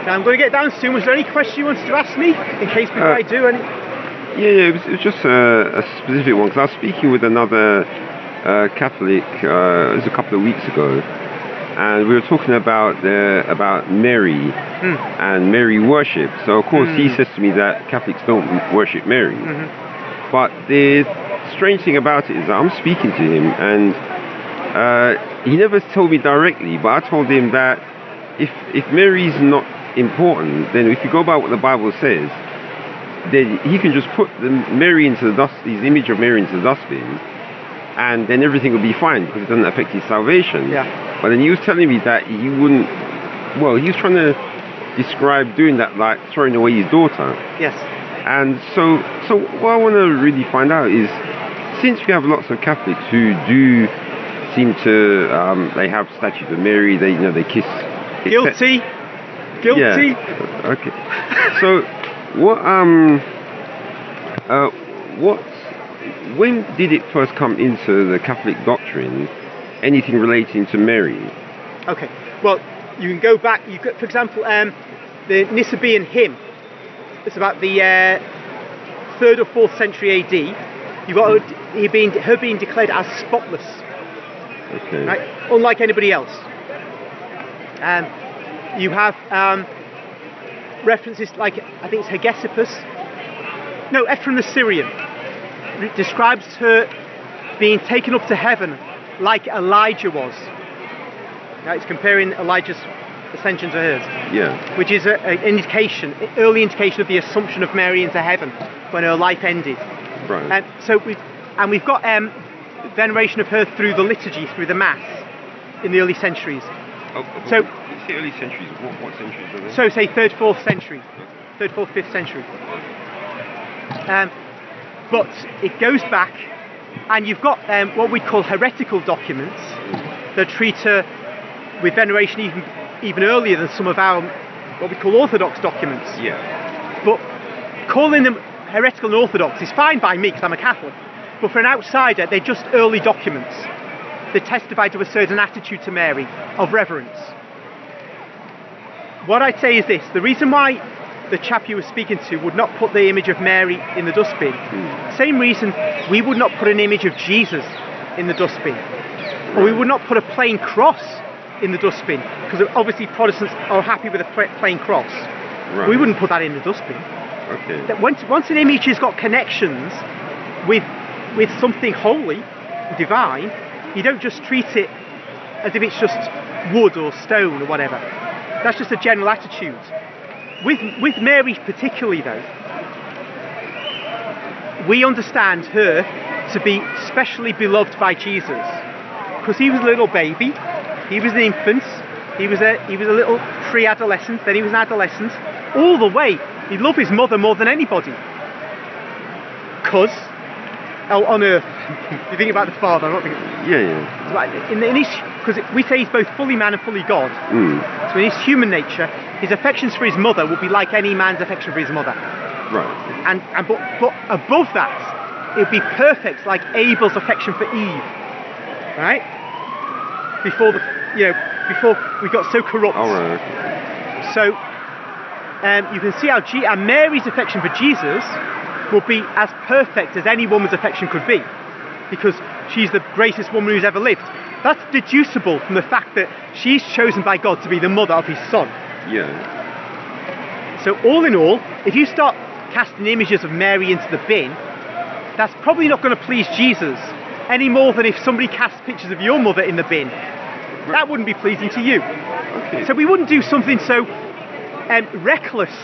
Now I'm going to get down soon. Was there any question you wanted to ask me in case before I do? Yeah, it was just a specific one, because I was speaking with another Catholic, it was a couple of weeks ago, and we were talking about Mary and Mary worship. So of course he says to me that Catholics don't worship Mary. But the strange thing about it is that I'm speaking to him, and he never told me directly, but I told him that if Mary's not important, then if you go by what the Bible says, then he can just put Mary into the dust, his image of Mary into the dustbin, and then everything will be fine because it doesn't affect his salvation. Yeah. But then he was telling me that he wouldn't. Well, he was trying to describe doing that like throwing away his daughter. Yes. And so what I want to really find out is, since we have lots of Catholics who do seem to they have statues of Mary, they kiss. Guilty. Yeah. Okay. So when did it first come into the Catholic doctrine, anything relating to Mary? Okay. Well, you can go back. You could, for example, the Nicea hymn. It's about the 3rd or 4th century AD. You've got her being declared as spotless. Okay. Right? Unlike anybody else. You have references like, I think it's Hegesippus. No, Ephraim the Syrian describes her being taken up to heaven like Elijah was. Now it's comparing Elijah's ascension to hers. Yeah. Which is an early indication of the assumption of Mary into heaven when her life ended. Right. We've got veneration of her through the liturgy, through the Mass, in the early centuries. So you say early centuries. What centuries are they? So say 3rd, 4th century, 3rd, 4th, 5th century. But it goes back, and you've got what we call heretical documents that treat her with veneration even earlier than some of our what we call orthodox documents. Yeah. But calling them heretical and orthodox is fine by me because I'm a Catholic. But for an outsider, they're just early documents that testify to a certain attitude to Mary of reverence. What I'd say is this: the reason why the chap you were speaking to would not put the image of Mary in the dustbin, same reason we would not put an image of Jesus in the dustbin, or we would not put a plain cross in the dustbin, because obviously Protestants are happy with a plain cross. Right. We wouldn't put that in the dustbin. Okay. That once an image has got connections with something holy, divine, you don't just treat it as if it's just wood or stone or whatever. That's just a general attitude. With Mary particularly, though, we understand her to be specially beloved by Jesus, because he was a little baby, he was an infant, he was a little pre-adolescent, then he was an adolescent. All the way, he loved his mother more than anybody. Because on earth, you think about the Father. I'm not thinking. Yeah. Because we say he's both fully man and fully God. So in his human nature, his affections for his mother would be like any man's affection for his mother. Right. But above that, it would be perfect, like Abel's affection for Eve. Right? Before we got so corrupt. All right. So you can see how Mary's affection for Jesus will be as perfect as any woman's affection could be, because she's the greatest woman who's ever lived. That's deducible from the fact that she's chosen by God to be the mother of his son. Yeah. So all in all, if you start casting images of Mary into the bin, that's probably not going to please Jesus any more than if somebody casts pictures of your mother in the bin. That wouldn't be pleasing to you. Okay. So we wouldn't do something so reckless,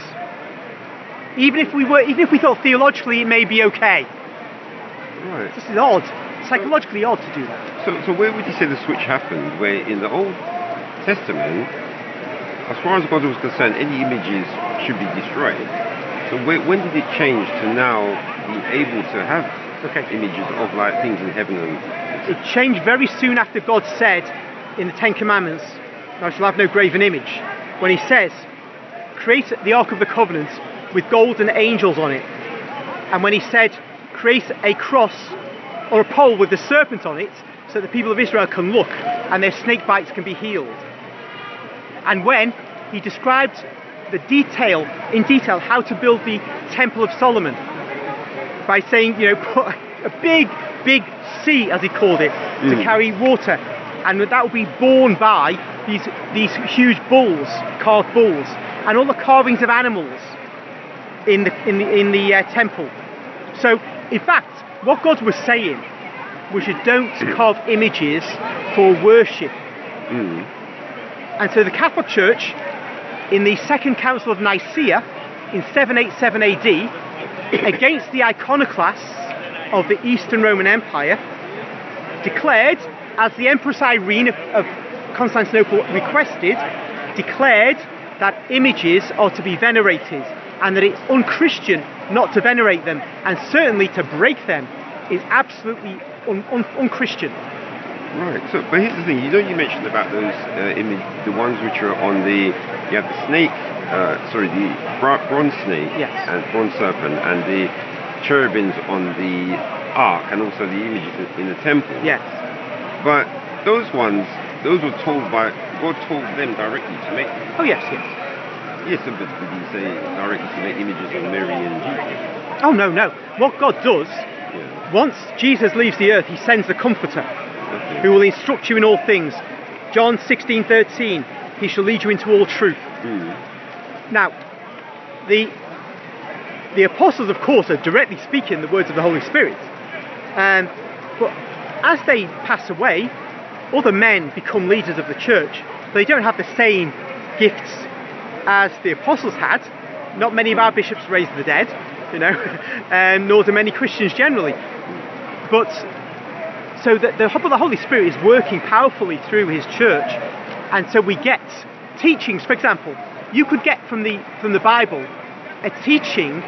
even if we thought theologically it may be okay. Right. This is odd, psychologically odd to do that. So where would you say the switch happened? Where in the Old Testament, as far as God was concerned, any images should be destroyed. So when did it change to now being able to have images of like things in heaven? It changed very soon after God said in the Ten Commandments, "Thou shalt have no graven image." When he says, create the Ark of the Covenant with golden angels on it. And when he said, create a cross or a pole with the serpent on it, so the people of Israel can look and their snake bites can be healed. And when he described in detail how to build the Temple of Solomon by saying, put a big sea, as he called it, to carry water, and that will be borne by these huge bulls, carved bulls, and all the carvings of animals in the temple. So, in fact, what God was saying was you don't carve images for worship. And so the Catholic Church, in the Second Council of Nicea in 787 AD, against the iconoclasts of the Eastern Roman Empire, declared, as the Empress Irene of Constantinople requested, declared that images are to be venerated, and that it's unchristian not to venerate them, and certainly to break them is absolutely unchristian. Right. So, but here's the thing. You mentioned about those the ones which are on the. You have the snake. The bronze snake. Yes. And bronze serpent, and the cherubims on the ark, and also the images in the temple. Yes. But those ones, those were told by God told them directly to make them. Oh yes, yes. Yes, but did he say directly to make images of Mary and Jesus? Oh no. What God does, once Jesus leaves the earth, he sends the Comforter, who will instruct you in all things. John 16:13, he shall lead you into all truth. Now, the apostles, of course, are directly speaking the words of the Holy Spirit. But as they pass away, other men become leaders of the church. They don't have the same gifts as the apostles had. Not many of our bishops raised the dead, nor do many Christians generally. But so the Holy Spirit is working powerfully through his church, and so we get teachings. For example, you could get from the Bible a teaching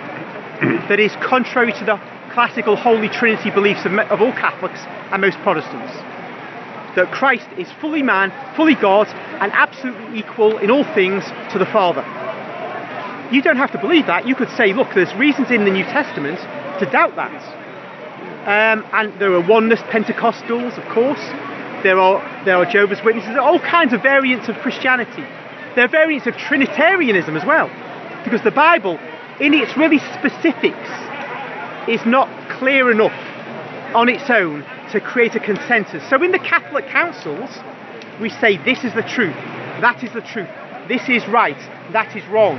that is contrary to the classical Holy Trinity beliefs of all Catholics and most Protestants. That Christ is fully man, fully God, and absolutely equal in all things to the Father. You don't have to believe that. You could say, look, there's reasons in the New Testament to doubt that. And there are oneness Pentecostals, of course. There are Jehovah's Witnesses. There are all kinds of variants of Christianity. There are variants of Trinitarianism as well. Because the Bible, in its really specifics, is not clear enough on its own to create a consensus. So in the Catholic councils, we say this is the truth, that is the truth, this is right, that is wrong.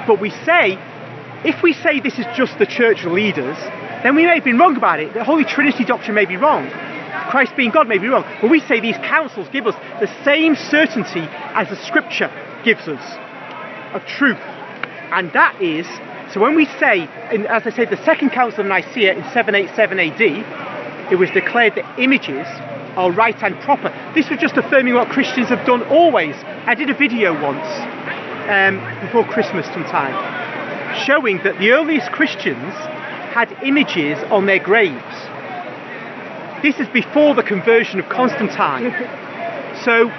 But we say, if we say this is just the church leaders, then we may have been wrong about it. The Holy Trinity doctrine may be wrong. Christ being God may be wrong. But we say these councils give us the same certainty as the Scripture gives us of truth. And that is, so when we say, as I said, the Second Council of Nicea in 787 AD, it was declared that images are right and proper. This was just affirming what Christians have done always. I did a video once, before Christmas sometime, showing that the earliest Christians had images on their graves. This is before the conversion of Constantine. So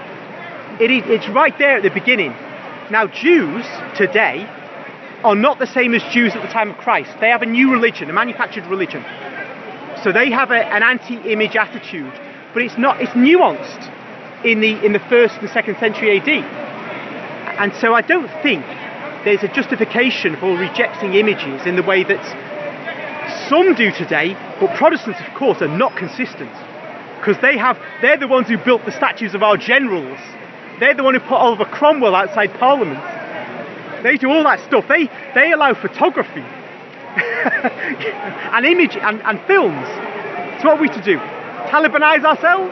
it's right there at the beginning. Now, Jews today are not the same as Jews at the time of Christ. They have a new religion, a manufactured religion. So they have an anti-image attitude, but it's nuanced in the 1st and 2nd century AD. And so I don't think there's a justification for rejecting images in the way that some do today, but Protestants, of course, are not consistent. Because they're the ones who built the statues of our generals. They're the one who put Oliver Cromwell outside Parliament. They do all that stuff. They allow photography and image and films. So what are we to do? Talibanize ourselves?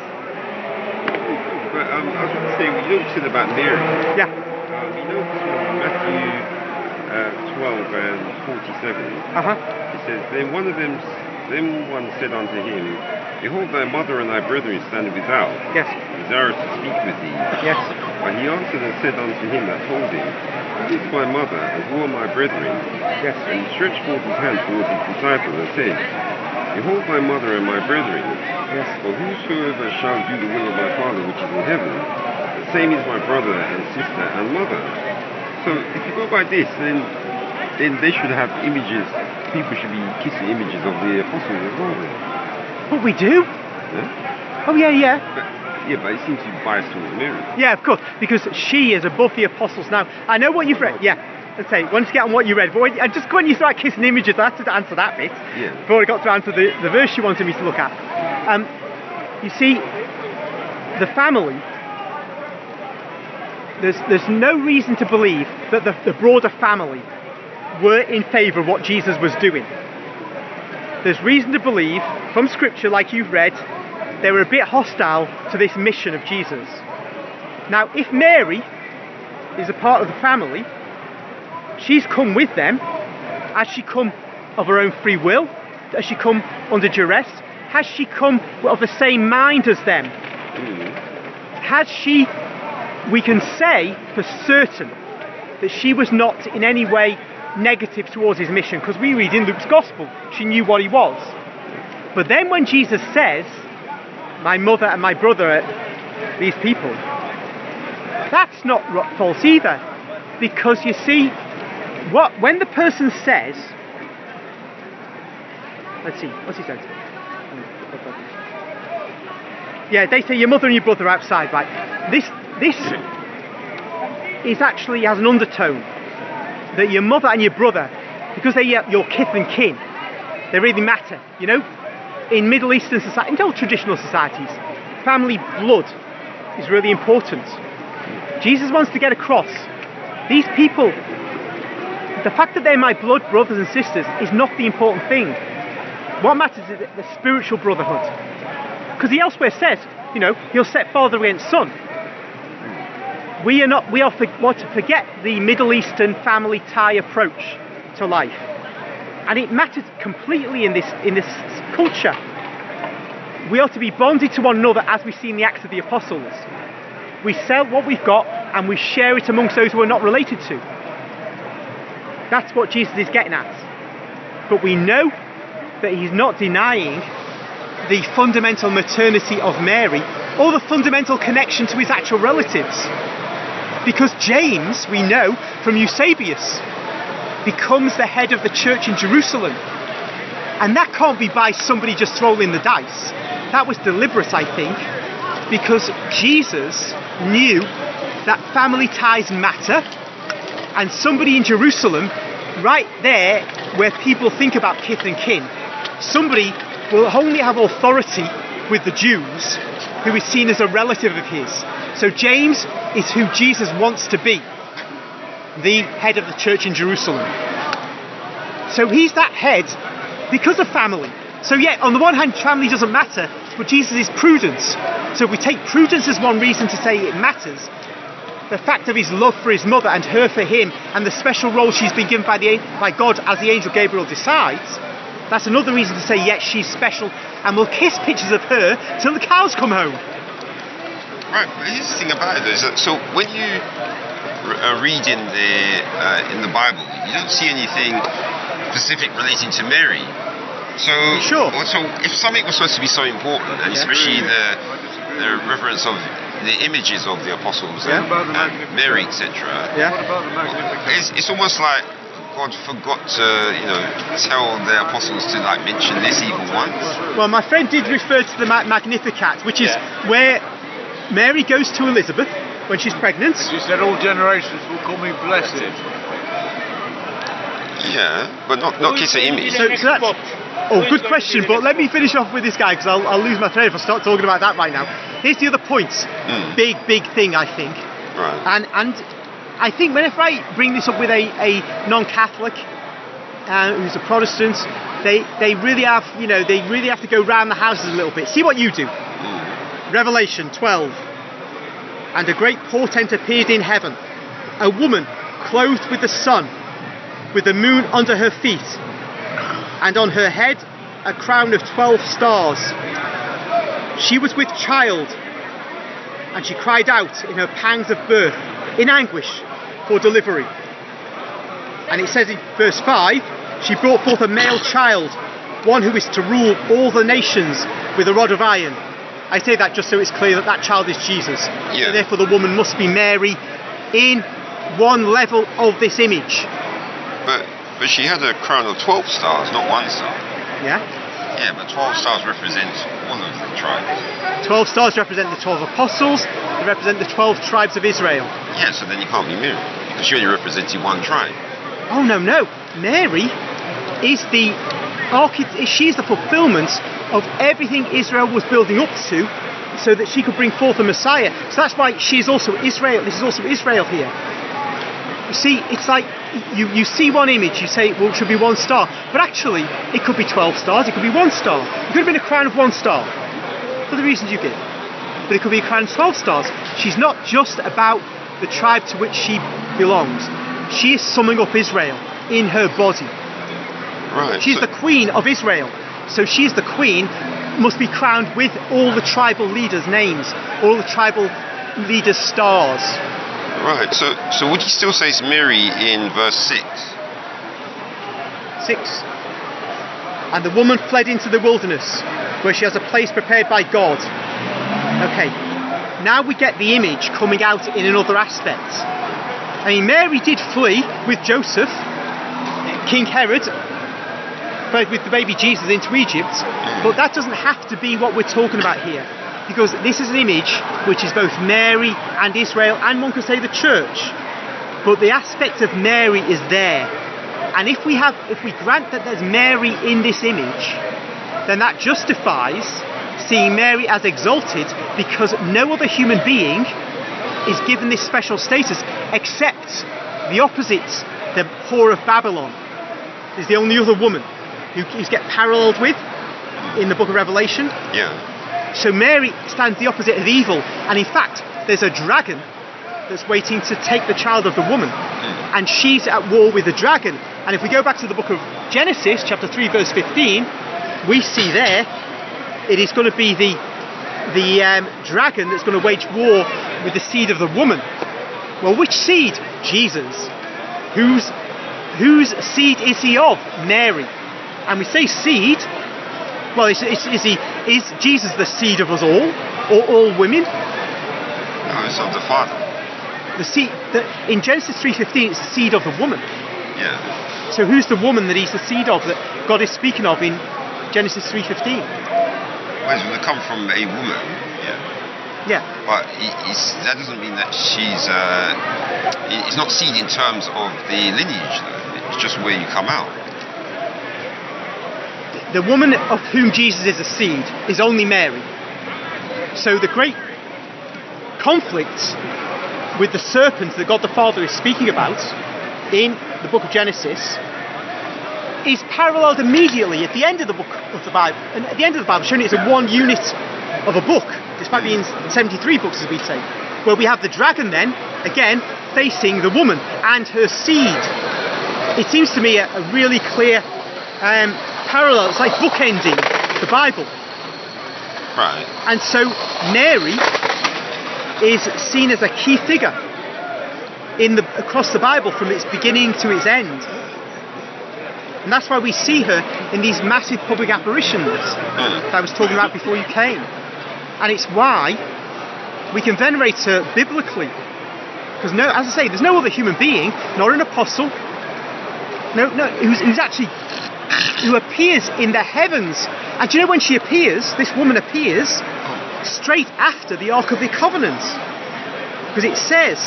But I was going to say, you said about Mary. Yeah. Matthew 12 and 47. It says, then one said unto him, behold, thy mother and thy brethren stand without, yes, desirous to speak with thee. Yes. But he answered and said unto him that told him, who is my mother, and who are my brethren? Yes. And he stretched forth his hand towards his disciples and said, behold my mother and my brethren. Yes. For whosoever shall do the will of my Father which is in heaven, the same is my brother and sister and mother. So if you go by this, then they should have images. People should be kissing images of the apostles as well. But we do. Yeah? Oh yeah. Yeah, but it seems to be biased towards Mary. Yeah, of course, because she is above the apostles. Now, I know what you've read. Yeah, let's say, once you get on what you read, but just when you start kissing images, I have to answer that bit. Yeah. Before I got to answer the verse you wanted me to look at. You see, the family, there's no reason to believe that the broader family were in favour of what Jesus was doing. There's reason to believe, from Scripture, like you've read, they were a bit hostile to this mission of Jesus. Now, if Mary is a part of the family, she's come with them. Has she come of her own free will? Has she come under duress? Has she come of the same mind as them? Has she, we can say for certain that she was not in any way negative towards his mission, because we read in Luke's Gospel, she knew what he was. But then when Jesus says, my mother and my brother are these people, that's not false either, because you see, when the person says, let's see, what's he saying? Yeah, they say your mother and your brother are outside, right? This is actually has an undertone that your mother and your brother, because they're your kith and kin, they really matter. You know, in Middle Eastern society, in all traditional societies, family blood is really important. Jesus wants to get across, these people, the fact that they're my blood brothers and sisters is not the important thing. What matters is the spiritual brotherhood. Because he elsewhere says, you know, he'll set father against son. We want to forget the Middle Eastern family tie approach to life. And it matters completely in this culture. We ought to be bonded to one another as we see in the Acts of the Apostles. We sell what we've got and we share it amongst those who are not related to. That's what Jesus is getting at. But we know that he's not denying the fundamental maternity of Mary or the fundamental connection to his actual relatives. Because James, we know from Eusebius, becomes the head of the church in Jerusalem. And that can't be by somebody just throwing the dice. That was deliberate, I think, because Jesus knew that family ties matter, and somebody in Jerusalem, right there where people think about kith and kin, somebody will only have authority with the Jews who is seen as a relative of his. So James is who Jesus wants to be, the head of the church in Jerusalem. So he's that head because of family. So yeah, on the one hand, family doesn't matter, but Jesus is prudence. So if we take prudence as one reason to say it matters, the fact of his love for his mother and her for him, and the special role she's been given by God as the angel Gabriel decides, that's another reason to say, yes, she's special, and we'll kiss pictures of her till the cows come home. Right, but here's the thing about it, is that, so when you read in the Bible, you don't see anything specific relating to Mary. So, sure. So if something was supposed to be so important, and especially the reverence of the images of the apostles and Mary, etc., it's almost like God forgot to, tell the apostles to mention this even once. Well, my friend did refer to the Magnificat, which is where Mary goes to Elizabeth when she's pregnant. She said, all generations will call me blessed. Yeah, but not kiss an image. So that's, good question, but let me finish off with this guy, because I'll lose my thread if I start talking about that right now. Here's the other point. Big thing, I think. Right. And I think whenever I bring this up with a non-Catholic who's a Protestant, they really have to go round the houses a little bit. See what you do. Revelation 12. And a great portent appeared in heaven, a woman clothed with the sun, with the moon under her feet, and on her head a crown of 12 stars. She was with child, and she cried out in her pangs of birth, in anguish for delivery. And it says in verse 5, she brought forth a male child, one who is to rule all the nations with a rod of iron. I say that just so it's clear that child is Jesus. Yeah. So therefore the woman must be Mary in one level of this image. But she had a crown of 12 stars, not one star. Yeah. Yeah, but 12 stars represent all of the tribes. 12 stars represent the 12 apostles, they represent the 12 tribes of Israel. Yeah, so then you can't be Mary, because you're only representing one tribe. Oh, no. Mary is she's the fulfillment of everything Israel was building up to, so that she could bring forth the Messiah. So that's why she's also Israel. This is also Israel here. You see, it's like you see one image, you say, well, it should be one star. But actually, it could be 12 stars, it could be one star. It could have been a crown of one star, for the reasons you give. But it could be a crown of 12 stars. She's not just about the tribe to which she belongs. She is summing up Israel in her body. Right. She's the queen of Israel. So she's the queen, must be crowned with all the tribal leaders' names, all the tribal leaders' stars. Right, so would you still say it's Mary in verse 6? 6. And the woman fled into the wilderness, where she has a place prepared by God. Okay, now we get the image coming out in another aspect. I mean, Mary did flee with Joseph. King Herod fled with the baby Jesus into Egypt, but that doesn't have to be what we're talking about here. Because this is an image which is both Mary and Israel, and one could say the church. But the aspect of Mary is there. And if we grant that there's Mary in this image, then that justifies seeing Mary as exalted, because no other human being is given this special status except the opposite, the whore of Babylon. Is the only other woman who get paralleled with in the book of Revelation. Yeah. So Mary stands the opposite of evil, and in fact there's a dragon that's waiting to take the child of the woman, and she's at war with the dragon. And if we go back to the book of Genesis chapter 3 verse 15, we see there it is going to be the dragon that's going to wage war with the seed of the woman. Well, which seed? Jesus. Whose seed is he of? Mary. And we say seed. Well, is Jesus the seed of us all, or all women? No, it's of the Father. The seed in Genesis 3:15, it's the seed of the woman. Yeah. So who's the woman that he's the seed of, that God is speaking of in Genesis 3:15? Well, it's going to come from a woman. Yeah. Yeah. But that doesn't mean that she's. It's not seed in terms of the lineage, though. It's just where you come out. The woman of whom Jesus is a seed is only Mary. So the great conflict with the serpent that God the Father is speaking about in the book of Genesis is paralleled immediately at the end of the book of the Bible. And at the end of the Bible, showing it's a one unit of a book, despite being 73 books, as we'd say, where we have the dragon then, again, facing the woman and her seed. It seems to me a really clear parallel. It's like bookending the Bible. Right. And so Mary is seen as a key figure across the Bible from its beginning to its end. And that's why we see her in these massive public apparitions that I was talking about before you came. And it's why we can venerate her biblically. Because as I say, there's no other human being, not an apostle, who appears in the heavens. And do you know when she appears, this woman appears straight after the Ark of the Covenant. Because it says,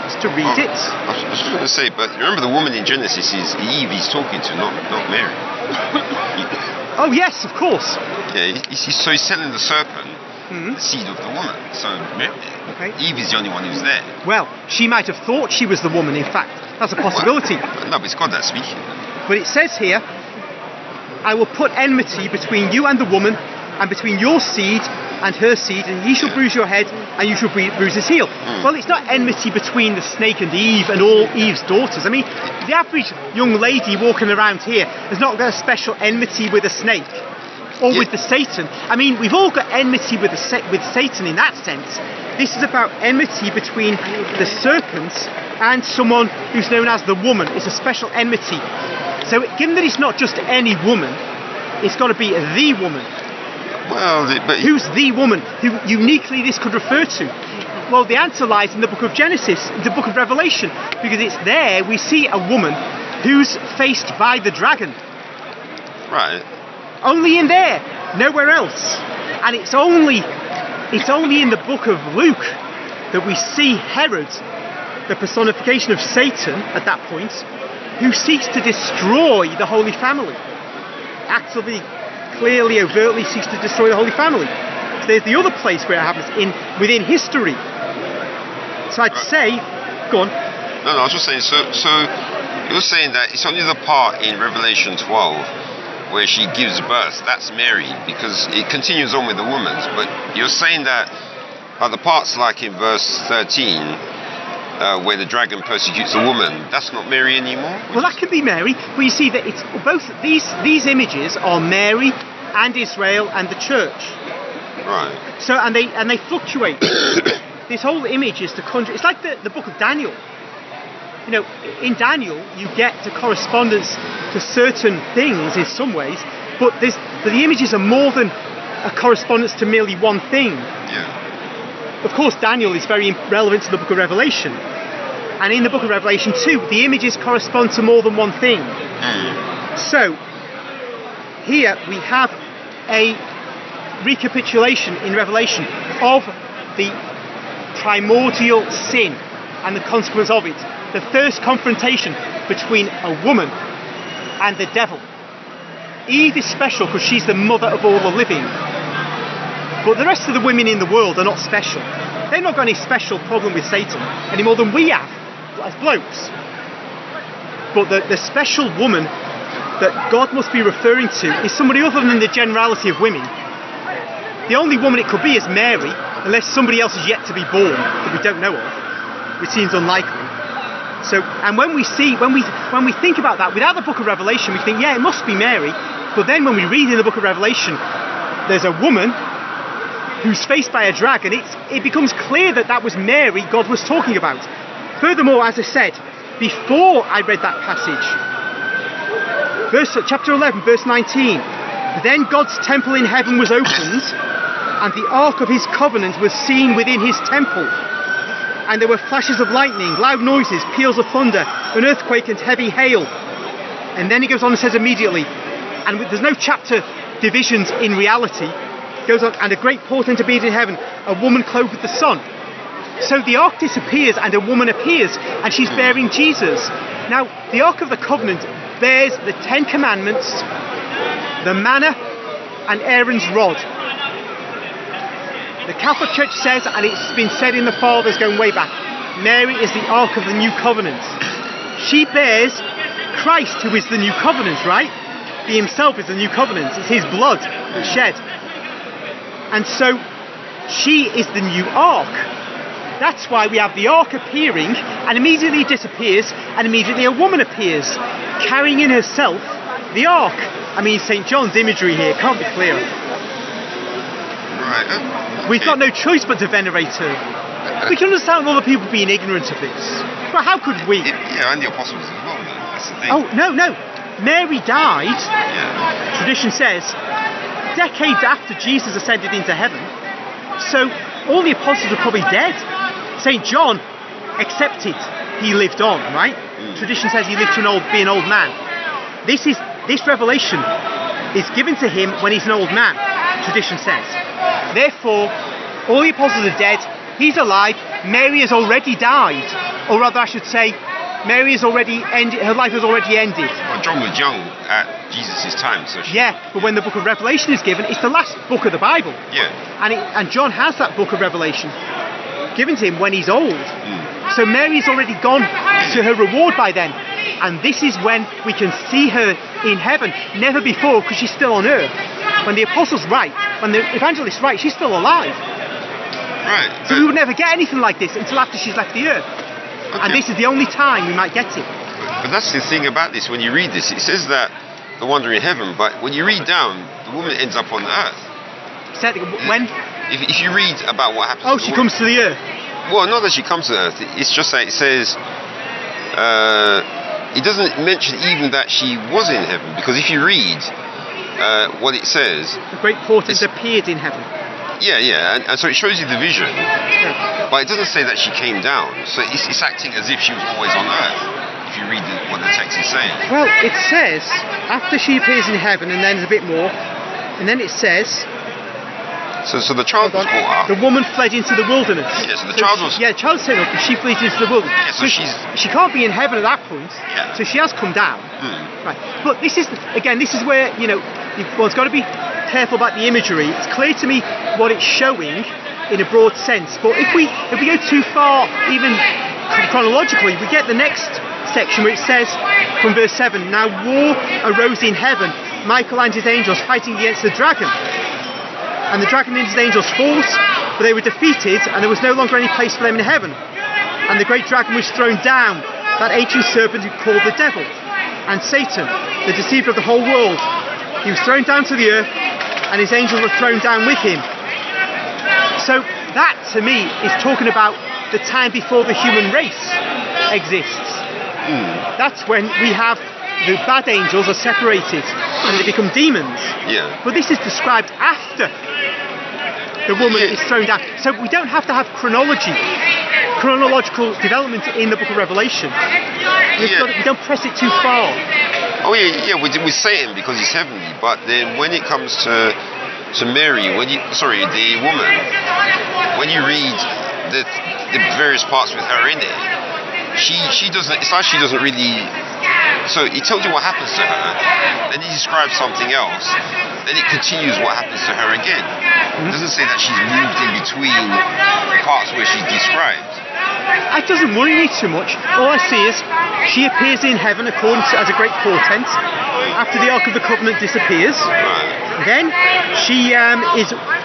just to read it. I was just going to say, but remember the woman in Genesis is Eve he's talking to, not Mary. Oh yes, of course. Yeah, so he's telling the serpent the seed of the woman. So Eve is the only one who's there. Well, she might have thought she was the woman, in fact. That's a possibility. No, but it's God that's speaking. But it says here, I will put enmity between you and the woman, and between your seed and her seed, and he shall bruise your head, and you shall bruise his heel. Well, it's not enmity between the snake and Eve and all Eve's daughters. I mean, the average young lady walking around here has not got a special enmity with a snake or with the Satan. I mean, we've all got enmity with Satan in that sense. This is about enmity between the serpent and someone who's known as the woman. It's a special enmity. So given that it's not just any woman, it's got to be the woman. Well, who's the woman who uniquely this could refer to? Well, the answer lies in the book of Genesis, the book of Revelation, because it's there we see a woman who's faced by the dragon. Right. Only in there, nowhere else. And it's only in the book of Luke that we see Herod, the personification of Satan at that point, who seeks to destroy the Holy Family. Actively, clearly, overtly seeks to destroy the Holy Family. So there's the other place where it happens within history. So I'd say, go on. No, I was just saying. So you're saying that it's only the part in Revelation 12 where she gives birth. That's Mary, because it continues on with the woman's. But you're saying that the parts like in verse 13, where the dragon persecutes the woman, that's not Mary anymore? Well, that could be Mary, but you see that it's both these images are Mary and Israel and the church. Right. So and they fluctuate. This whole image is to conjure. It's like the book of Daniel. You know, in Daniel you get the correspondence to certain things in some ways, but the images are more than a correspondence to merely one thing. Yeah. Of course, Daniel is very relevant to the book of Revelation. And in the book of Revelation too, the images correspond to more than one thing. So, here we have a recapitulation in Revelation of the primordial sin and the consequence of it. The first confrontation between a woman and the devil. Eve is special because she's the mother of all the living. But the rest of the women in the world are not special. They've not got any special problem with Satan any more than we have as blokes. But the special woman that God must be referring to is somebody other than the generality of women. The only woman it could be is Mary, unless somebody else is yet to be born that we don't know of, which seems unlikely. So, and when we think about that without the book of Revelation, we think, yeah, it must be Mary. But then when we read in the book of Revelation, there's a woman who's faced by a dragon. It becomes clear that was Mary God was talking about. Furthermore, as I said, before I read that passage, chapter 11, verse 19, then God's temple in heaven was opened, and the ark of his covenant was seen within his temple. And there were flashes of lightning, loud noises, peals of thunder, an earthquake and heavy hail. And then he goes on and says immediately, and there's no chapter divisions in reality, goes on, and a great portent appeared in heaven, a woman clothed with the sun. So the ark disappears and a woman appears, and she's bearing Jesus. Now, the ark of the covenant bears the 10 commandments, the manna, and Aaron's rod. The Catholic Church says, and it's been said in the Fathers going way back, Mary is the Ark of the New Covenant. She bears Christ, who is the New Covenant, right? He himself is the New Covenant. It's his blood that's shed. And so, she is the new Ark. That's why we have the Ark appearing, and immediately disappears, and immediately a woman appears, carrying in herself the Ark. I mean, St. John's imagery here can't be clearer. Right. We've got no choice but to venerate her. We can understand other people being ignorant of this. But how could we? Yeah, and the apostles as well. That's the thing. Oh, no. Mary died, tradition says, decades after Jesus ascended into heaven. So all the apostles are probably dead. St. John accepted he lived on, right? Tradition says he lived to be an old man. This revelation is given to him when he's an old man, tradition says. Therefore, all the apostles are dead, he's alive, Mary has already died. Or rather, I should say, Mary has already ended, her life has already ended. Well, John was young at Jesus' time, so but when the book of Revelation is given, it's the last book of the Bible. Yeah. And John has that book of Revelation given to him when he's old. So Mary's already gone to her reward by then. And this is when we can see her in heaven, never before, because she's still on earth. When the apostles write, when the evangelists write, she's still alive. Right. So we would never get anything like this until after she's left the earth. Okay. And this is the only time we might get it. But that's the thing about this, when you read this, it says that the wonder in heaven, but when you read down, the woman ends up on the earth. When? If you read about what happens Oh, she comes to the earth. Well, not that she comes to earth, it's just that it says, it doesn't mention even that she was in heaven, because if you read what it says... The great portent appeared in heaven. Yeah, and so it shows you the vision, but it doesn't say that she came down, so it's acting as if she was always on earth. if you read what the text is saying. Well, it says, after she appears in heaven, and then there's a bit more, and then it says... So the child was caught up. The woman fled into the wilderness. Yeah, so the child was... Yeah, the child's taken up, and she flees into the wilderness. Yeah, so she can't be in heaven at that point, yeah. so she has come down. Right. But this is where, one's got to be careful about the imagery. It's clear to me what it's showing in a broad sense, but if we go too far, even chronologically, we get the next section where it says, from verse 7, now war arose in heaven, Michael and his angels fighting against the dragon. And the dragon and his angels fought, but they were defeated, and there was no longer any place for them in heaven. And the great dragon was thrown down, that ancient serpent who called the devil, and Satan, the deceiver of the whole world. He was thrown down to the earth, and his angels were thrown down with him. So that, to me, is talking about the time before the human race exists. That's when we have the bad angels are separated and they become demons. Yeah. But this is described after the woman is thrown down. So we don't have to have chronological development in the book of Revelation. We don't press it too far. Oh yeah, we say him because he's heavenly, but then when it comes to Mary, the woman, when you read the various parts with her in it, she doesn't. It's like she doesn't really. So he tells you what happens to her, then he describes something else, then it continues what happens to her again. It doesn't say that she's moved in between parts where she's described. It doesn't worry me too much. All I see is she appears in heaven according to, as a great portent after the Ark of the Covenant disappears. Right. Then she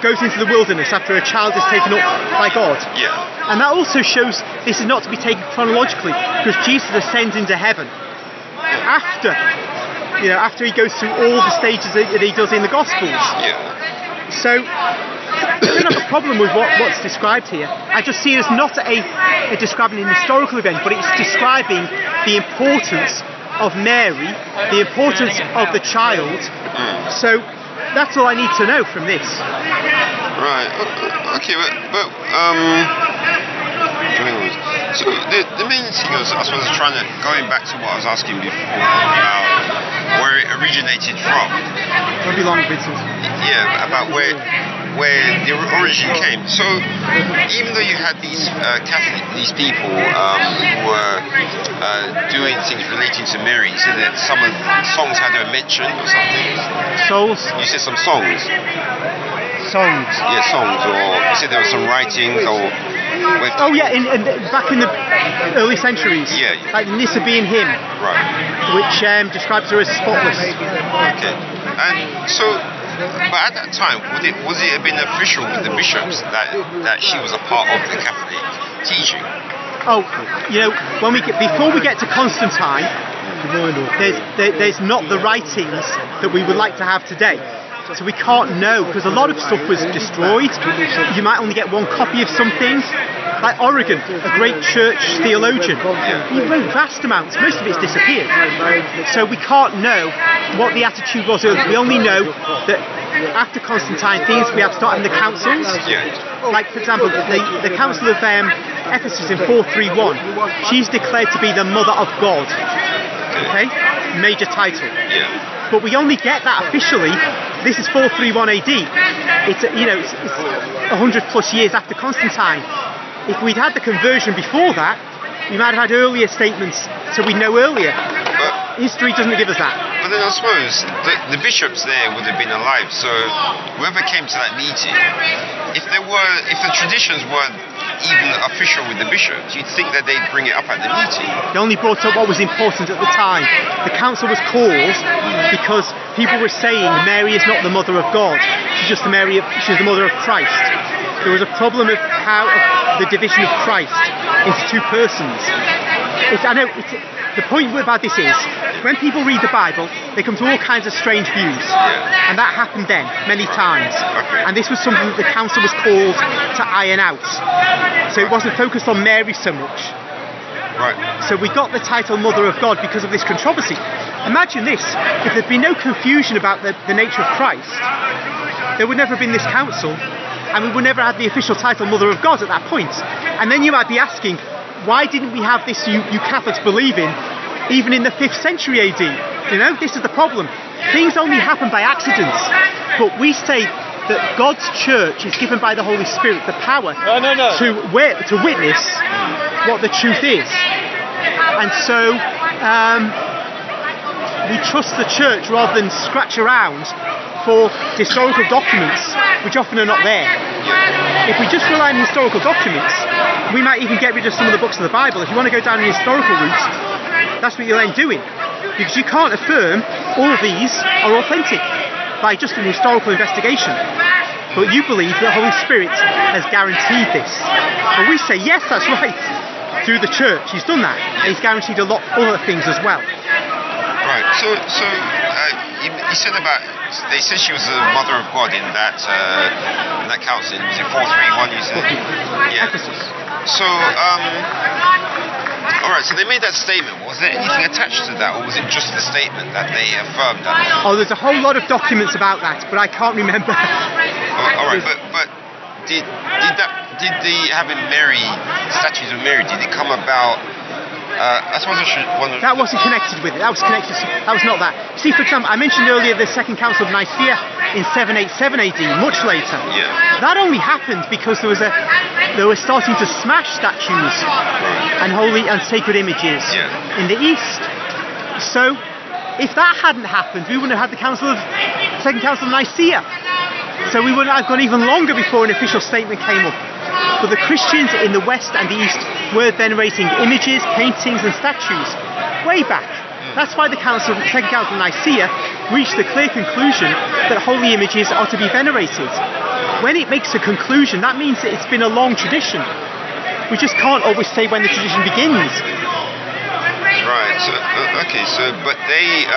goes into the wilderness after a child is taken up by God. Yeah. And that also shows this is not to be taken chronologically, because Jesus ascends into heaven after he goes through all the stages that he does in the Gospels. Yeah. So I don't have a problem with what's described here. I just see it as not a describing an historical event, but it's describing the importance of Mary, the importance of the child. So that's all I need to know from this. Right. Okay. But so the main thing was, I suppose, going back to what I was asking before about where it originated from. Won't be long, Vincent. Yeah, about where the origin came. So even though you had these these people who were doing things relating to Mary, you said that some of the songs had a mention or something. Souls. You said some songs. Songs. Yeah, songs. Or you said there were some writings or. Oh yeah, back in the early centuries. Yeah. Like Nicea being hymn. Right. Which describes her as spotless. Okay. And so, but at that time, was it been official with the bishops that she was a part of the Catholic teaching? Oh, before we get to Constantine, there's not the writings that we would like to have today. So we can't know, because a lot of stuff was destroyed. You might only get one copy of something. Like Origen, a great church theologian, he wrote vast amounts. Most of it's disappeared. So we can't know what the attitude was. We only know that after Constantine, things we have starting the councils. Like, for example, the Council of Ephesus in 431, she's declared to be the Mother of God. Okay? Major title. But we only get that officially. This is 431 AD. It's 100 plus years after Constantine. If we'd had the conversion before that, we might have had earlier statements, so we'd know earlier. But history doesn't give us that. But then I suppose the bishops there would have been alive, so whoever came to that meeting, if the traditions weren't even official with the bishops, you'd think that they'd bring it up at the meeting. They only brought up what was important at the time. The council was called because people were saying Mary is not the mother of God. She's just she's the mother of Christ. There was a problem of the division of Christ into two persons. The point about this is, when people read the Bible, they come to all kinds of strange views. And that happened then, many times. And this was something that the council was called to iron out. So it wasn't focused on Mary so much. Right. So we got the title Mother of God because of this controversy. Imagine this, if there'd been no confusion about the nature of Christ, there would never have been this council, and we would never have the official title Mother of God at that point. And then you might be asking, why didn't we have this, you Catholics believe in, even in the 5th century AD. You know, this is the problem. Things only happen by accidents. But we say that God's church is given by the Holy Spirit the power to witness what the truth is. And so we trust the church rather than scratch around for historical documents which often are not there. If we just rely on historical documents, we might even get rid of some of the books of the Bible. If you want to go down an historical route, that's what you'll end doing. Because you can't affirm all of these are authentic by just an historical investigation. But you believe that the Holy Spirit has guaranteed this. And we say, yes, that's right. Through the church, he's done that. And he's guaranteed a lot of other things as well. Right. So you said about, they said she was the mother of God in that council. Was it 431? You said. Yeah. Ephesus. So all right. So they made that statement. Was there anything attached to that, or was it just the statement that they affirmed that? Oh, there's a whole lot of documents about that, but I can't remember. All right. But did the having Mary, statues of Mary, did it come about? I suppose I should wonder. That wasn't connected with it. That was connected. That was not that. See, for example, I mentioned earlier the Second Council of Nicea in 787 AD, much later. Yeah. That only happened because they were starting to smash statues and holy and sacred images in the East. So, if that hadn't happened, we wouldn't have had the Second Council of Nicea. So we wouldn't have gone even longer before an official statement came up. But the Christians in the West and the East were venerating images, paintings and statues way back. That's why the Second Council of Nicea reached the clear conclusion that holy images are to be venerated. When it makes a conclusion, that means that it's been a long tradition. We just can't always say when the tradition begins. Right. So but they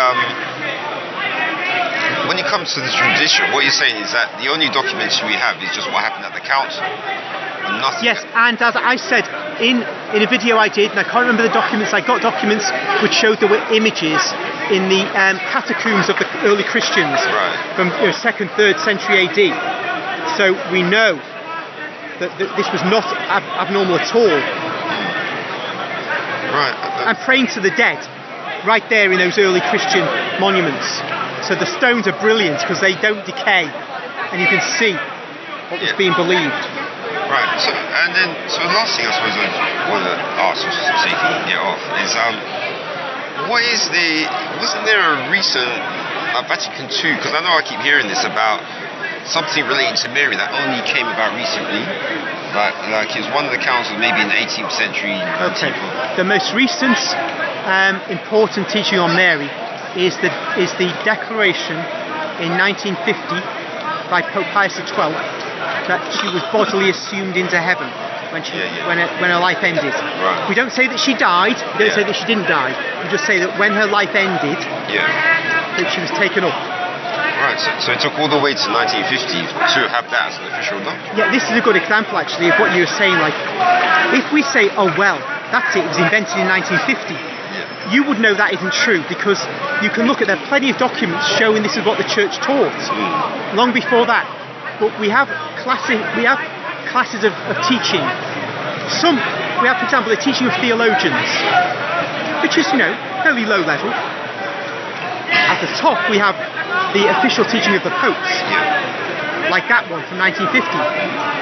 when it comes to the tradition, what you're saying is that the only documents we have is just what happened at the council. Nothing. Yes, and as I said in a video I did, and I can't remember the documents, I got documents which showed there were images in the catacombs of the early Christians from 2nd, 3rd century AD. So we know that this was not abnormal at all. Right. And praying to the dead, right there in those early Christian monuments. So the stones are brilliant because they don't decay, and you can see what was being believed. Right. So the last thing I suppose I want to ask, so you can get off, is wasn't there a recent Vatican II? Because I know I keep hearing this about something relating to Mary that only came about recently. Like it was one of the councils maybe in the 18th century. Okay. The most recent important teaching on Mary is the declaration in 1950 by Pope Pius XII that she was bodily assumed into heaven when her life ended. Right. We don't say that she died. We don't say that she didn't die. We just say that when her life ended, that she was taken up. Right. So it took all the way to 1950 to have that as an official document. Yeah, this is a good example actually of what you were saying. Like, if we say, oh well, that's it was invented in 1950. You would know that isn't true because you can look at there are plenty of documents showing this is what the church taught long before that. But we have classes of teaching. We have, for example, the teaching of theologians, which is fairly low level. At the top we have the official teaching of the popes, like that one from 1950.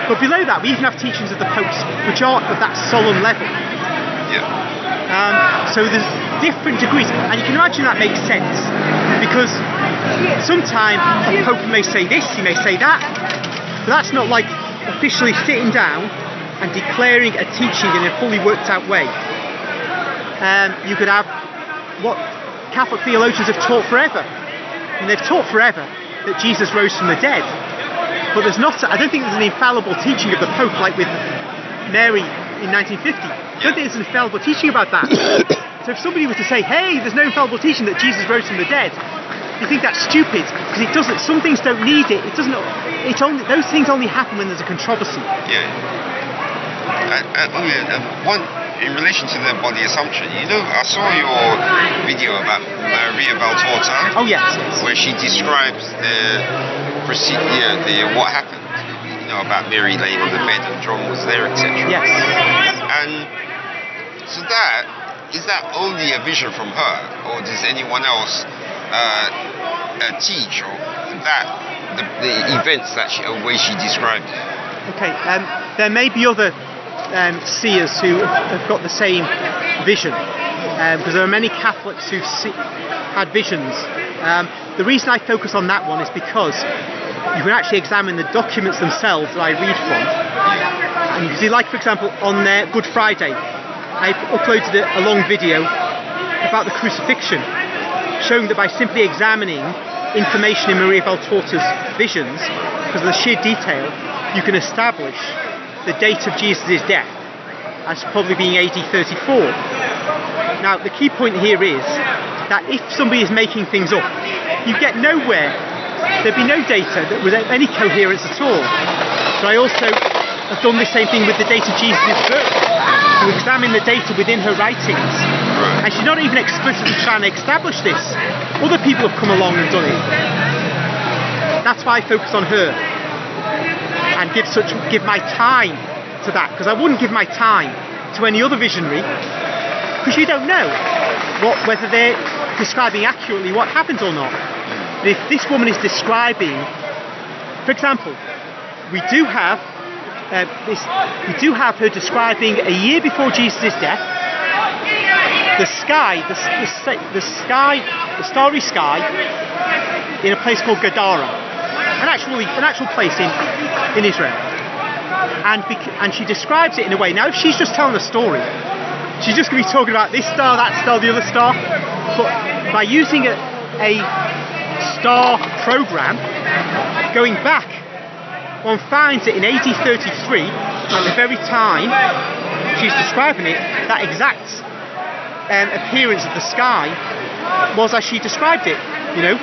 But below that we even have teachings of the popes which aren't of that solemn level. So there's different degrees, and you can imagine that makes sense because sometimes a pope may say this, he may say that, but that's not like officially sitting down and declaring a teaching in a fully worked out way. You could have what Catholic theologians have taught forever, and they've taught forever that Jesus rose from the dead, but I don't think there's an infallible teaching of the Pope like with Mary in 1950. I don't think there's an infallible teaching about that. So if somebody was to say, hey, there's no infallible teaching that Jesus rose from the dead, you think that's stupid because it doesn't. Some things don't need it. It doesn't. Those things only happen when there's a controversy. One in relation to the body assumption. I saw your video about Maria Valtorta. Oh yes. Where she describes what happened. About Mary laying on the bed and John was there, etc. Yes. And so that is that only a vision from her, or does anyone else teach or that the events that way she described it? Okay, there may be other seers who have got the same vision, because there are many Catholics who've had visions. The reason I focus on that one is because you can actually examine the documents themselves that I read from, and you can see, like for example, on Good Friday, I uploaded a long video about the crucifixion, showing that by simply examining information in Maria Valtorta's visions, because of the sheer detail, you can establish the date of Jesus' death as probably being AD 34. Now, the key point here is that if somebody is making things up, you get nowhere. There'd be no data that was any coherence at all. So I also have done the same thing with the date of Jesus' birth, to examine the data within her writings. And she's not even explicitly trying to establish this. Other people have come along and done it. That's why I focus on her and give my time to that, because I wouldn't give my time to any other visionary, because you don't know whether they're describing accurately what happened or not. But if this woman is describing, for example, we do have her describing a year before Jesus' death, the starry sky in a place called Gadara, an actual place in Israel, and she describes it in a way. Now, if she's just telling a story, she's just going to be talking about this star, that star, the other star. But by using a star program, going back, one finds that in AD 33, at the very time she's describing it, that exact appearance of the sky was as she described it. You know,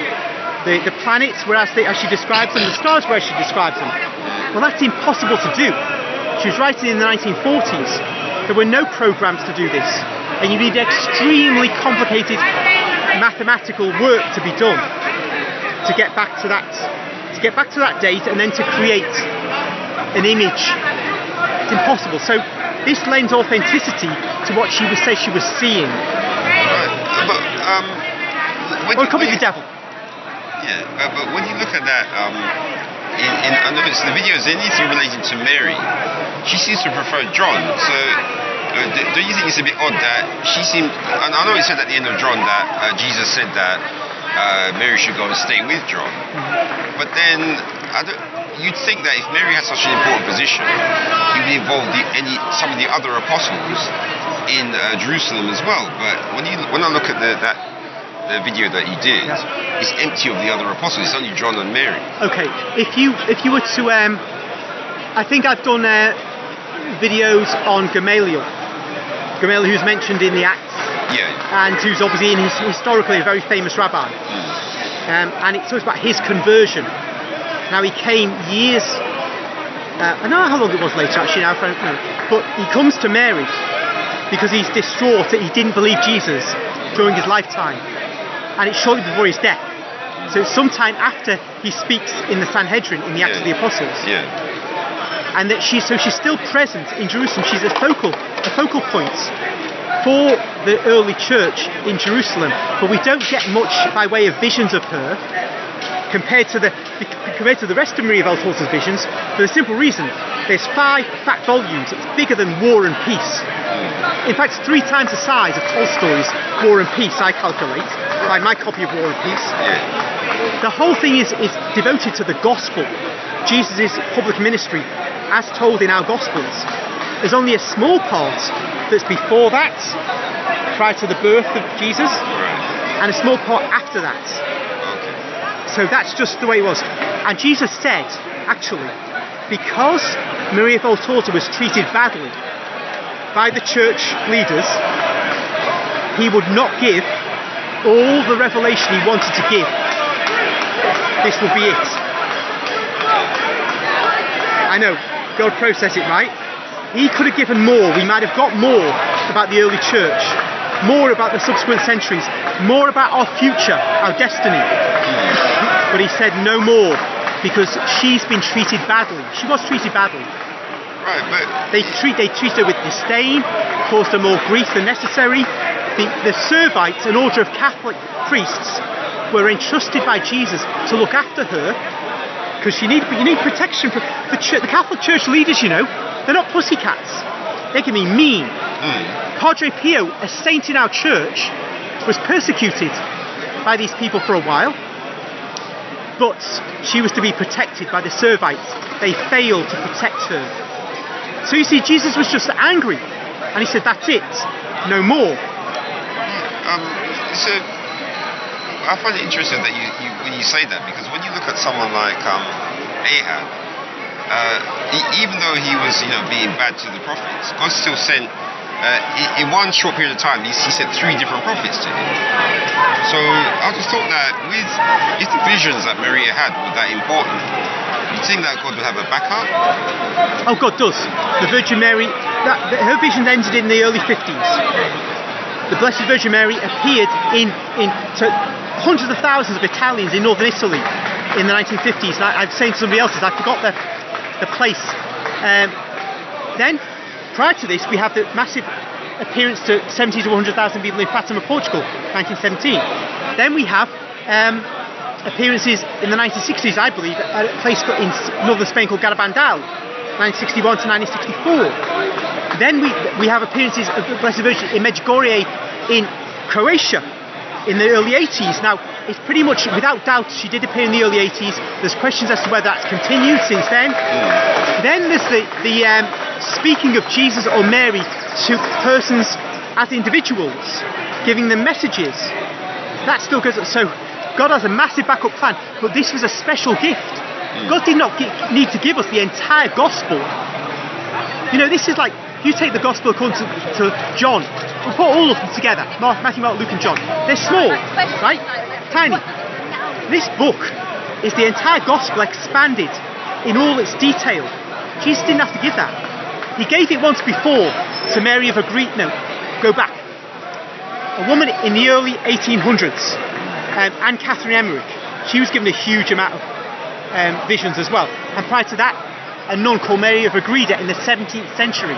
the planets were as she describes them, the stars were as she describes them. Well, that's impossible to do. She was writing in the 1940s. There were no programs to do this, and you need extremely complicated mathematical work to be done to get back to that date, and then to create an image. It's impossible. So this lends authenticity to what she was seeing. Right. Or it could be the devil. Yeah, but when you look at that, I noticed in the videos, anything related to Mary, she seems to prefer John. So do you think it's a bit odd that she seemed, and I know it said at the end of John that Jesus said that Mary should go and stay with John, but then you'd think that if Mary has such an important position, he would involve some of the other apostles in Jerusalem as well. But when I look at the video that you did, it's empty of the other apostles. It's only John and Mary. Okay, if you were to, I think I've done videos on Gamaliel, who's mentioned in the Acts, and who's obviously historically a very famous rabbi, and it talks about his conversion. Now, he came years, I don't know how long it was later actually now, but he comes to Mary because he's distraught that he didn't believe Jesus during his lifetime, and it's shortly before his death. So it's sometime after he speaks in the Sanhedrin in the Acts of the Apostles. And that she's still present in Jerusalem. She's a focal point for the early church in Jerusalem, but we don't get much by way of visions of her compared to the rest of Maria Valtorta's visions, for the simple reason there's 5 fat volumes. It's bigger than War and Peace. In fact, it's 3 times the size of Tolstoy's War and Peace, I calculate, by my copy of War and Peace. The whole thing is devoted to the gospel, Jesus' public ministry, as told in our Gospels. There's only a small part that's before that, prior to the birth of Jesus, and a small part after that. So that's just the way it was. And Jesus said, actually, because Maria Valtorta was treated badly by the church leaders, he would not give all the revelation he wanted to give. This would be it. I know, God process it, right? He could have given more. We might have got more about the early church, more about the subsequent centuries, more about our future, our destiny. But he said no more, because she's been treated badly. She was treated badly. Right, but They treated her with disdain, caused her more grief than necessary. The Servites, an order of Catholic priests, were entrusted by Jesus to look after her, because you need protection from the Catholic Church leaders. They're not pussycats. They can be mean. Padre Pio, a saint in our church, was persecuted by these people for a while, but she was to be protected by the Servites. They failed to protect her. So you see, Jesus was just angry, and he said, "That's it, no more." So I find it interesting that you when you say that, because when you look at someone like Ahab, even though he was being bad to the prophets, God still sent in one short period of time he sent 3 different prophets to him. So I just thought that if the visions that Maria had were that important, you'd think that God would have a backup. Oh, God does. The Virgin Mary, her visions ended in the early 50s. The Blessed Virgin Mary appeared to hundreds of thousands of Italians in northern Italy in the 1950s. And I was saying to somebody else, I forgot the place. Then, prior to this, we have the massive appearance to 70 to 100,000 people in Fatima, Portugal, 1917. Then we have appearances in the 1960s, I believe, at a place in northern Spain called Garabandal, 1961 to 1964. Then we have appearances of the Blessed Virgin in Medjugorje in Croatia in the early 80s. Now, it's pretty much, without doubt, she did appear in the early 80s. There's questions as to whether that's continued since then. Then there's the speaking of Jesus or Mary to persons as individuals, giving them messages. That still goes on. So God has a massive backup plan, but this was a special gift. God did not need to give us the entire gospel. This is like, you take the gospel according to John, we'll put all of them together, Matthew, Mark, Luke and John. They're small, right? Tiny. This book is the entire gospel expanded in all its detail. Jesus didn't have to give that. He gave it once before to Mary of Greek. No, go back. A woman in the early 1800s, Anne Catherine Emmerich, she was given a huge amount of visions as well. And prior to that, a nun called Mary of Agreda in the 17th century.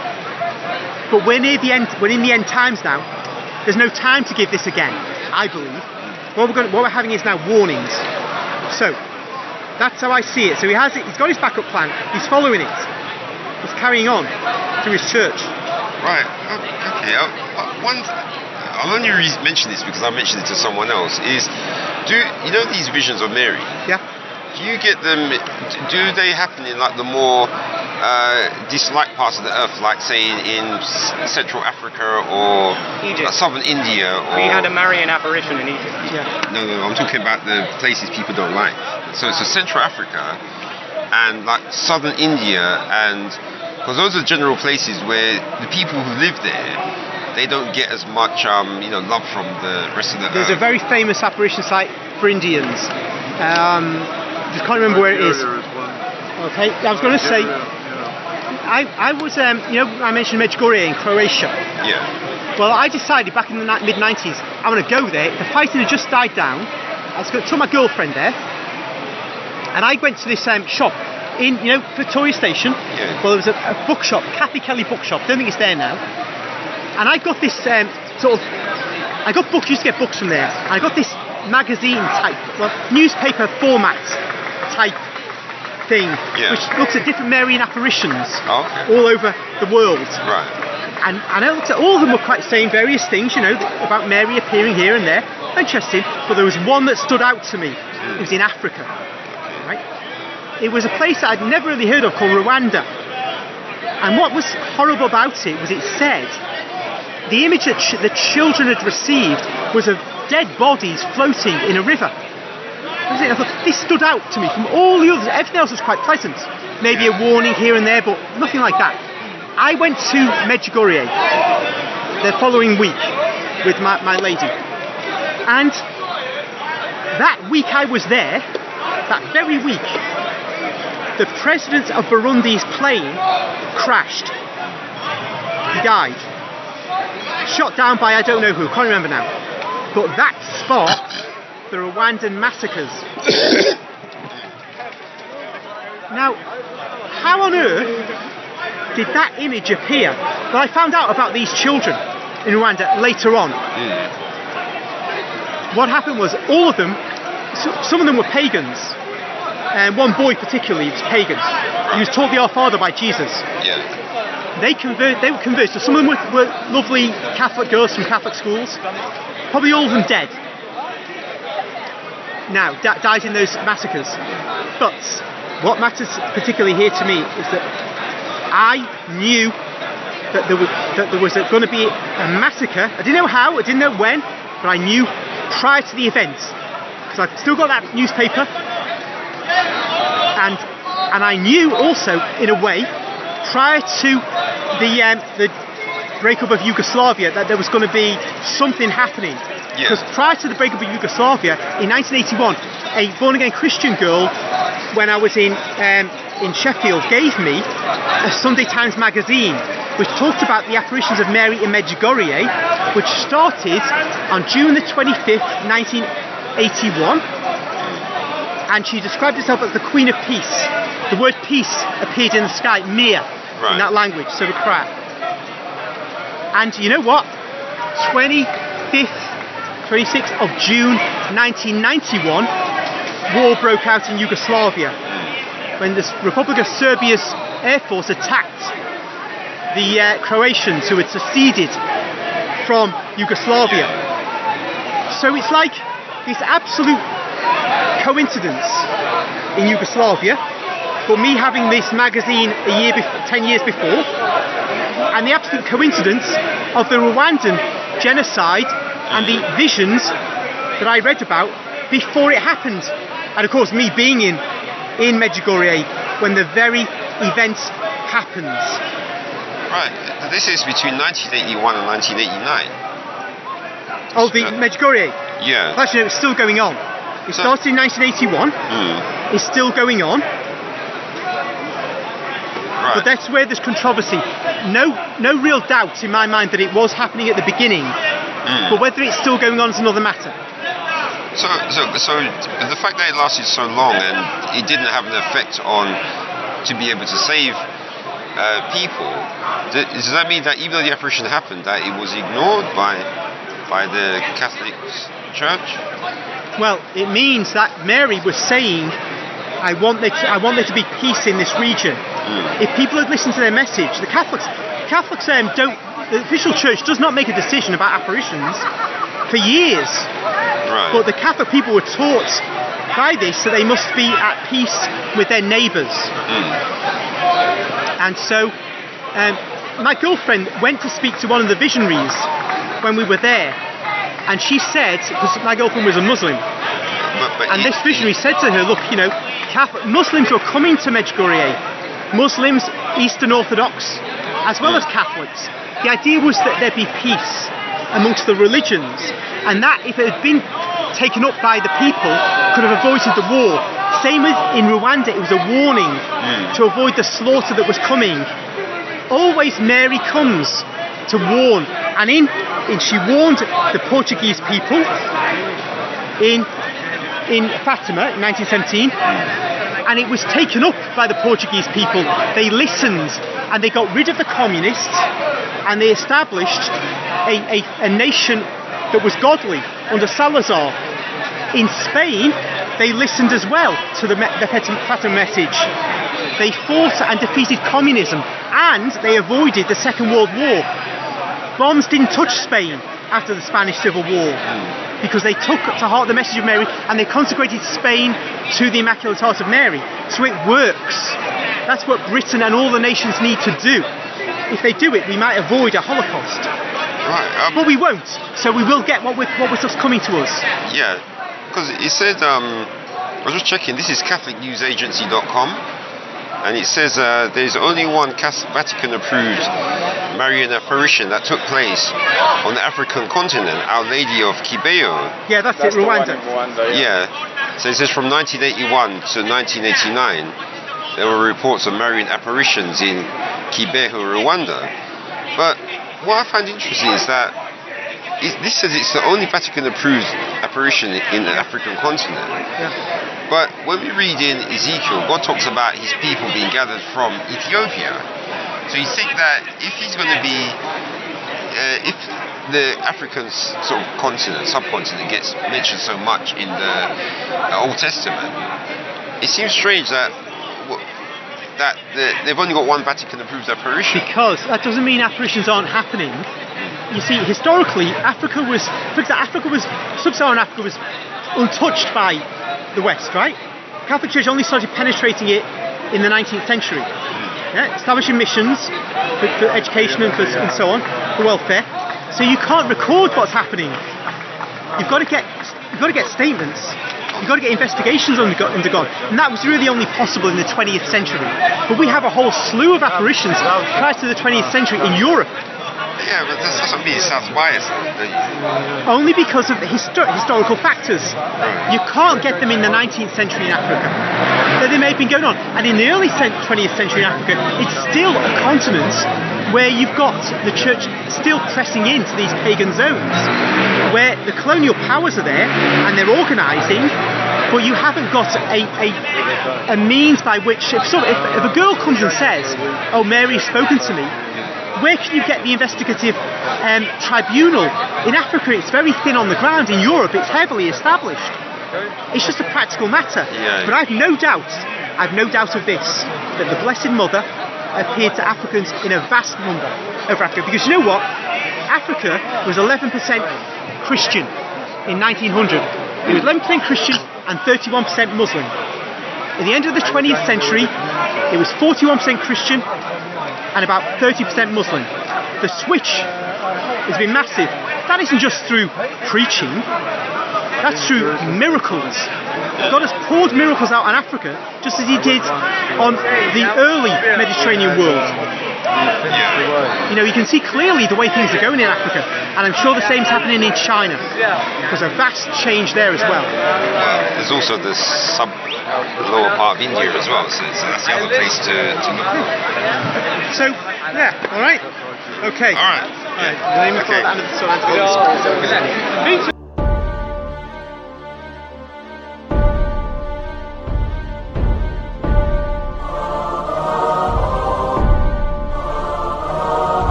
But we're near the end. We're in the end times now. There's no time to give this again, I believe. What we're having is now warnings. So that's how I see it. So he's got his backup plan. He's following it. He's carrying on to his church. Right. Okay. I'll only mention this because I mentioned it to someone else. Do you know these visions of Mary? Yeah. Do you get them? Do they happen in like the more disliked parts of the earth, like say in Central Africa or Southern India? Or we had a Marian apparition in Egypt. Yeah. No, I'm talking about the places people don't like. So it's Central Africa and like Southern India, and because those are general places where the people who live there, they don't get as much love from the rest of the There's earth. a very famous apparition site for Indians. I can't remember where it is. Okay, I was going to say, I was, I mentioned Medjugorje in Croatia. Yeah. Well, I decided back in the mid-90s, I'm going to go there. The fighting had just died down. I was going to took my girlfriend there, and I went to this shop in, Victoria Station. Yeah. Well, there was a bookshop, Kathy Kelly bookshop. Don't think it's there now. And I got this I got books. Used to get books from there. And I got this magazine type, newspaper format type thing, which looks at different Marian apparitions all over the world. Right. And I looked at all of them were quite saying various things, about Mary appearing here and there. Interesting, but there was one that stood out to me. It was in Africa, right? It was a place that I'd never really heard of called Rwanda. And what was horrible about it was it said the image that the children had received was of dead bodies floating in a river. I thought, this stood out to me from all the others. Everything else was quite pleasant. Maybe a warning here and there, but nothing like that. I went to Medjugorje the following week with my lady. And that week I was there, that very week, the president of Burundi's plane crashed. He died. Shot down by I don't know who, can't remember now. But that sparked the Rwandan massacres. Now, how on earth did that image appear? But I found out about these children in Rwanda later on. What happened was all of them, some of them were pagans, and one boy particularly was pagan. He was taught the Our Father by Jesus. Yeah. They were converted. So some of them were lovely Catholic girls from Catholic schools. Probably all of them dead. Now, died in those massacres. But what matters particularly here to me is that I knew that there was going to be a massacre. I didn't know how, I didn't know when, but I knew prior to the event, because I've still got that newspaper, and I knew also, in a way, prior to the breakup of Yugoslavia, that there was going to be something happening. Because prior to the breakup of Yugoslavia, in 1981, a born-again Christian girl, when I was in Sheffield, gave me a Sunday Times magazine, which talked about the apparitions of Mary in Medjugorje, which started on June the 25th, 1981, and she described herself as the Queen of Peace. The word peace appeared in the sky, Mir, in that language, so the crap. And you know what? 26th of June 1991, war broke out in Yugoslavia when the Republic of Serbia's air force attacked the Croatians who had seceded from Yugoslavia. So it's like this absolute coincidence in Yugoslavia, but me having this magazine 10 years before, and the absolute coincidence of the Rwandan genocide and the visions that I read about before it happened. And of course me being in Medjugorje when the very event happens. Right, this is between 1981 and 1989. Oh, the Medjugorje? Yeah. Actually, no, it's still going on. It started in 1981. It's still going on. Right. But that's where there's controversy. No real doubt in my mind that it was happening at the beginning. But whether it's still going on is another matter. So the fact that it lasted so long and it didn't have an effect on to be able to save people, does that mean that even though the apparition happened, that it was ignored by the Catholic Church? Well, it means that Mary was saying, I want there to be peace in this region. If people had listened to their message, the Catholics don't. The official church does not make a decision about apparitions for years. Right. But the Catholic people were taught by this that they must be at peace with their neighbours. And so my girlfriend went to speak to one of the visionaries when we were there, and she said, because my girlfriend was a Muslim, and this visionary said to her, look, you know, Muslims are coming to Medjugorje, Muslims, Eastern Orthodox, as well as Catholics. The idea was that there'd be peace amongst the religions, and that if it had been taken up by the people, could have avoided the war. Same with in Rwanda, it was a warning to avoid the slaughter that was coming. Always Mary comes to warn, and she warned the Portuguese people in Fatima in 1917, and it was taken up by the Portuguese people. They listened, and they got rid of the communists, and they established a nation that was godly under Salazar. In Spain, they listened as well to the Fatima message. They fought and defeated communism, and they avoided the Second World War. Bombs didn't touch Spain after the Spanish Civil War, because they took to heart the message of Mary, and they consecrated Spain to the Immaculate Heart of Mary. So it works. That's what Britain and all the nations need to do. If they do it, we might avoid a Holocaust. Right. But we won't. So we will get what was just coming to us. Yeah, because it said, I was just checking, this is CatholicNewsAgency.com, and it says there's only one Vatican-approved Marian apparition that took place on the African continent, Our Lady of Kibeho. Yeah, that's it, Rwanda. Yeah. So it says from 1981 to 1989, there were reports of Marian apparitions in Kibeho, Rwanda. But what I find interesting is that this says it's the only Vatican-approved apparition in the African continent. Yeah. But when we read in Ezekiel, God talks about his people being gathered from Ethiopia. So you think that if he's going to be, if the African sort of subcontinent gets mentioned so much in the Old Testament, it seems strange that they've only got one Vatican-approved apparition. Because that doesn't mean apparitions aren't happening. You see, historically, Sub-Saharan Africa was untouched by the West, right? The Catholic Church only started penetrating it in the 19th century. Yeah? Establishing missions for education and so on, for welfare. So you can't record what's happening. You've got to get statements. You've got to get investigations undergone, and that was really only possible in the 20th century. But we have a whole slew of apparitions prior to the 20th century in Europe. Yeah, but that doesn't mean it sounds biased. Only because of the historical factors. You can't get them in the 19th century in Africa. Though they may have been going on. And in the early 20th century in Africa, it's still a continent where you've got the church still pressing into these pagan zones, where the colonial powers are there and they're organising, but you haven't got a means by which, if a girl comes and says, "Oh, Mary's spoken to me," where can you get the investigative tribunal? In Africa, it's very thin on the ground. In Europe, it's heavily established. It's just a practical matter. Yeah. But I've no doubt of this, that the Blessed Mother appeared to Africans in a vast number over Africa. Because you know what? Africa was 11% Christian in 1900. It was 11% Christian and 31% Muslim. At the end of the 20th century, it was 41% Christian and about 30% Muslim. The switch has been massive. That isn't just through preaching, that's through miracles. God has poured miracles out on Africa just as he did on the early Mediterranean world. You know, you can see clearly the way things are going in Africa, and I'm sure the same's happening in China. There's a vast change there as well. There's also the lower part of India as well, so that's the other place to look. So, yeah, alright? Okay. Alright. Okay.